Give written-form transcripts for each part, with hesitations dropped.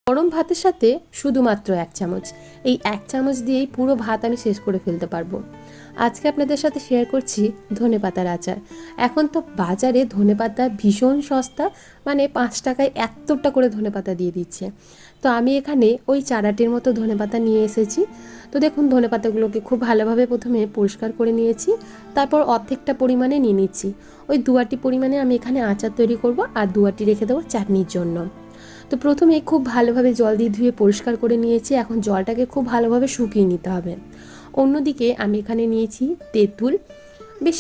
গরম ভাতের সাথে শুধুমাত্র 1 চামচ, এই 1 চামচ দিয়েই পুরো ভাত আমি শেষ করে ফেলতে পারবো। আজকে আপনাদের সাথে শেয়ার করছি ধনেপাতার আচার। এখন তো বাজারে ধনেপাতা ভীষণ সস্তা, মানে 5 টাকায় এতটা করে ধনেপাতা দিয়ে দিচ্ছে। তো আমি এখানে ওই চারাটির মতো ধনেপাতা নিয়ে এসেছি। তো দেখুন, ধনেপাতাগুলোকে খুব ভালোভাবে প্রথমে পরিষ্কার করে নিয়েছি, তারপর অর্ধেকটা পরিমাণে নিয়ে নিচ্ছি। ওই 2 আটি পরিমাণে আমি এখানে আচার তৈরি করব, আর 2 আটি রেখে দেবো চাটনির জন্য। তো প্রথমে খুব ভালোভাবে জল দিয়ে ধুয়ে পরিষ্কার করে নিয়েছি। এখন জলটাকে খুব ভালোভাবে শুকিয়ে নিতে হবে। অন্যদিকে আমি এখানে নিয়েছি তেঁতুল, বেশ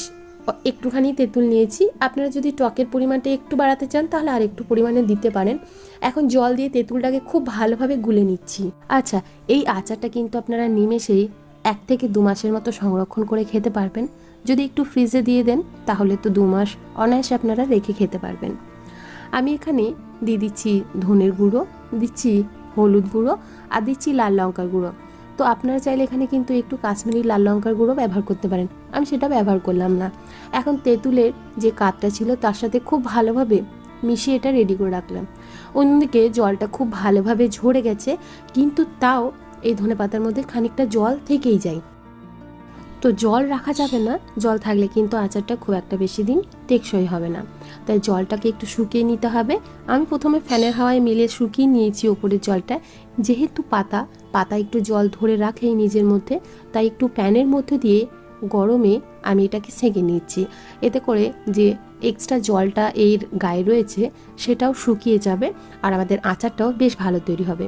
একটুখানি তেঁতুল নিয়েছি। আপনারা যদি টকের পরিমাণটা একটু বাড়াতে চান তাহলে আর একটু পরিমাণে দিতে পারেন। এখন জল দিয়ে তেঁতুলটাকে খুব ভালোভাবে গুলে নিচ্ছি। আচ্ছা, এই আচারটা কিন্তু আপনারা নিমেষেই 1 থেকে 2 মাসের মতো সংরক্ষণ করে খেতে পারবেন। যদি একটু ফ্রিজে দিয়ে দেন তাহলে তো 2 মাস অনায়াসে আপনারা রেখে খেতে পারবেন। আমি এখানে দিয়ে দিচ্ছি ধনের গুঁড়ো, দিচ্ছি হলুদ গুঁড়ো, আর দিচ্ছি লাল লঙ্কার গুঁড়ো। তো আপনারা চাইলে এখানে কিন্তু একটু কাশ্মীরি লাল লঙ্কার গুঁড়ো ব্যবহার করতে পারেন, আমি সেটা ব্যবহার করলাম না। এখন তেঁতুলের যে কাঠটা ছিল তার সাথে খুব ভালোভাবে মিশিয়ে এটা রেডি করে রাখলাম। অন্যদিকে জলটা খুব ভালোভাবে ঝরে গেছে, কিন্তু তাও এই ধনেপাতার মধ্যে খানিকটা জল থেকেই যায়। তো জল রাখা যাবে না, জল থাকলে কিন্তু আচারটা খুব একটা বেশি দিন টেকসই হবে না। তাই জলটাকে একটু শুকিয়ে নিতে হবে। আমি প্রথমে ফ্যানের হাওয়ায় মিলে শুকিয়ে নিয়েছি ওপরের জলটা। যেহেতু পাতা একটু জল ধরে রাখেই নিজের মধ্যে, তাই একটু প্যানের মধ্যে দিয়ে গরমে আমি এটাকে সেঁকে নিচ্ছি। এতে করে যে এক্সট্রা জলটা এর গায়ে রয়েছে সেটাও শুকিয়ে যাবে, আর আমাদের আচারটাও বেশ ভালো তৈরি হবে।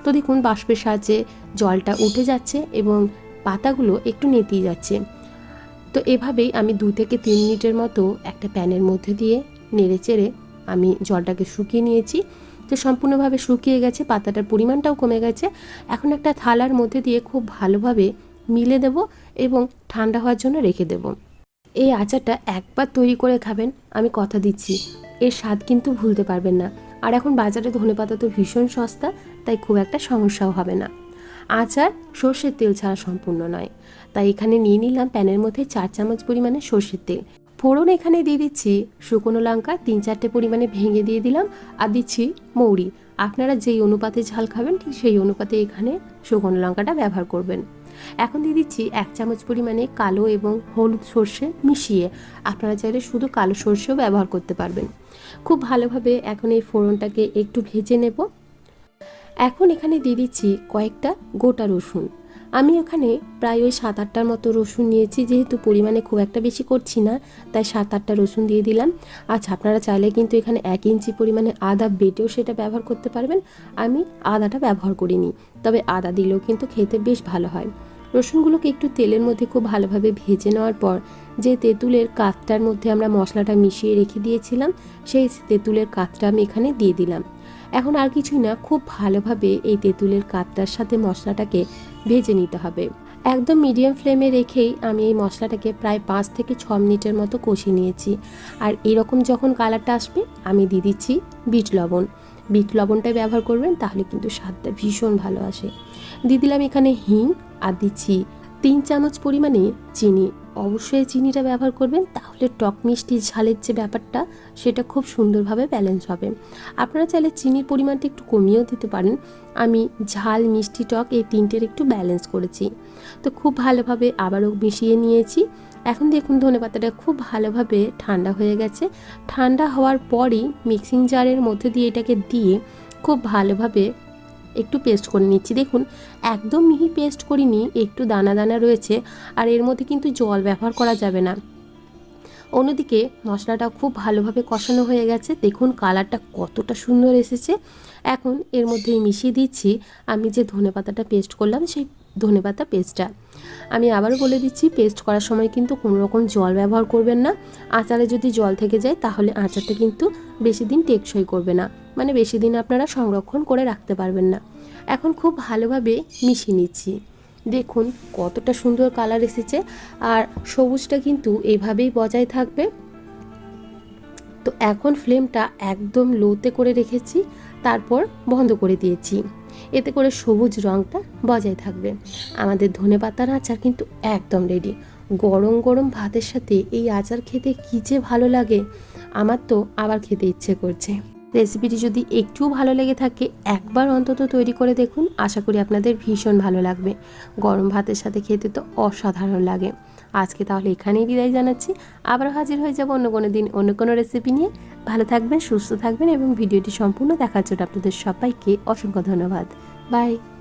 তো দেখুন, বাষ্পের সাহায্যে জলটা উঠে যাচ্ছে এবং পাতাগুলো একটু নেতিয়ে যাচ্ছে। তো এভাবেই আমি 2 থেকে 3 মিনিটের মতো একটা প্যানের মধ্যে দিয়ে নেড়ে চেড়ে আমি জলটাকে শুকিয়ে নিয়েছি। তো সম্পূর্ণভাবে শুকিয়ে গেছে, পাতাটার পরিমাণটাও কমে গেছে। এখন একটা থালার মধ্যে দিয়ে খুব ভালোভাবে মিলে দেব এবং ঠান্ডা হওয়ার জন্য রেখে দেব। এই আচারটা একবার তৈরি করে খাবেন, আমি কথা দিচ্ছি এর স্বাদ কিন্তু ভুলতে পারবেন না। আর এখন বাজারে ধনেপাতা তো ভীষণ সস্তা, তাই খুব একটা সমস্যাও হবে না। আচার সর্ষের তেল ছাড়া সম্পূর্ণ নয়, তাই এখানে নিয়ে নিলাম প্যানের মধ্যে 4 চামচ পরিমাণে সর্ষের তেল। ফোড়ন এখানে দিয়ে দিচ্ছি শুকনো লঙ্কা 3-4টে পরিমাণে ভেঙে দিয়ে দিলাম, আর দিচ্ছি মৌরি। আপনারা যেই অনুপাতে ঝাল খাবেন ঠিক সেই অনুপাতে এখানে শুকনো লঙ্কাটা ব্যবহার করবেন। এখন দিয়ে দিচ্ছি 1 চামচ পরিমাণে কালো এবং হলুদ সর্ষে মিশিয়ে। আপনারা চাইলে শুধু কালো সর্ষেও ব্যবহার করতে পারবেন। খুব ভালোভাবে এখন এই ফোড়নটাকে একটু ভেজে নেব। এখন এখানে দিয়ে দিচ্ছি কয়েকটা গোটা রসুন। আমি এখানে প্রায় ওই 7-8টার মতো রসুন নিয়েছি, যেহেতু পরিমাণে খুব একটা বেশি করছি না, তাই 7-8টা রসুন দিয়ে দিলাম। আচ্ছা, আপনারা চাইলে কিন্তু এখানে 1 ইঞ্চি পরিমাণে আদা বেটেও সেটা ব্যবহার করতে পারবেন। আমি আদাটা ব্যবহার করিনি, তবে আদা দিলেও কিন্তু খেতে বেশ ভালো হয়। রসুনগুলোকে একটু তেলের মধ্যে খুব ভালোভাবে ভেজে নেওয়ার পর যে তেঁতুলের কাঠটার মধ্যে আমরা মশলাটা মিশিয়ে রেখে দিয়েছিলাম, সেই তেঁতুলের কাঠটা আমি এখানে দিয়ে দিলাম। এখন আর কিছুই না, খুব ভালোভাবে এই তেঁতুলের কাঠটার সাথে মশলাটাকে ভেজে নিতে হবে। একদম মিডিয়াম ফ্লেমে রেখেই আমি এই মশলাটাকে প্রায় 5 থেকে 6 মিনিটের মতো কষিয়ে নিয়েছি। আর এরকম যখন কালারটা আসবে আমি দিয়ে দিচ্ছি বিট লবণ। বিট লবণটাই ব্যবহার করবেন, তাহলে কিন্তু স্বাদটা ভীষণ ভালো আসে। দিয়ে দিলাম এখানে হিং, আর দিচ্ছি 3 চামচ পরিমাণে চিনি। অবশ্যই চিনিটা ব্যবহার করবেন, তাহলে টক মিষ্টি ঝালের যে ব্যাপারটা সেটা খুব সুন্দরভাবে ব্যালেন্স হবে। আপনারা চাইলে চিনির পরিমাণটা একটু কমিয়েও দিতে পারেন। আমি ঝাল মিষ্টি টক এই 3টের একটু ব্যালেন্স করেছি। তো খুব ভালোভাবে আবারও মিশিয়ে নিয়েছি। এখন দেখুন, ধনেপাতাটা খুব ভালোভাবে ঠান্ডা হয়ে গেছে। ঠান্ডা হওয়ার পরই মিক্সিং জারের মধ্যে দিয়ে এটাকে দিয়ে খুব ভালোভাবে একটু পেস্ট করে নিচ্ছি। দেখুন, একদম মিহি পেস্ট করিনি, একটু দানা দানা রয়েছে, আর এর মধ্যে কিন্তু জল ব্যবহার করা যাবে না। অন্যদিকে মশলাটা খুব ভালোভাবে কষানো হয়ে গেছে। দেখুন কালারটা কতটা সুন্দর এসেছে। এখন এর মধ্যে মিশিয়ে দিচ্ছি আমি যে ধনেপাতাটা পেস্ট করলাম, সেই ধনেপাতা পেস্টটা। আমি আবারও বলে দিচ্ছি, পেস্ট করার সময় কিন্তু কোনো রকম জল ব্যবহার করবেন না। আচারে যদি জল থেকে যায় তাহলে আচারটা কিন্তু বেশি দিন টেকসই করবে না, মানে বেশি দিন আপনারা সংরক্ষণ করে রাখতে পারবেন না। এখন খুব ভালোভাবে মিশিয়ে নিচ্ছি। দেখুন কতটা সুন্দর কালার এসেছে, আর সবুজটা কিন্তু এভাবেই বজায় থাকবে। তো এখন ফ্লেমটা একদম লোতে করে রেখেছি, তারপর বন্ধ করে দিয়েছি। এতে করে সবুজ রঙটা বজায় থাকবে। আমাদের ধনেপাতার আচার কিন্তু একদম রেডি। গরম গরম ভাতের সাথে এই আচার খেতে কী যে ভালো লাগে, আমার তো আবার খেতে ইচ্ছে করছে। রেসিপিটি যদি একটুও ভালো লেগে থাকে একবার অন্তত তৈরি করে দেখুন, আশা করি আপনাদের ভীষণ ভালো লাগবে। গরম ভাতের সাথে খেতে তো অসাধারণ লাগে। আজকে তাহলে এখানেই বিদায় জানাচ্ছি, আবার হাজির হয়ে যাব অন্য কোনো দিন অন্য কোনো রেসিপি নিয়ে। ভালো থাকবেন, সুস্থ থাকবেন এবং ভিডিওটি সম্পূর্ণ দেখার জন্য আপনাদের সবাইকে অসংখ্য ধন্যবাদ। বাই।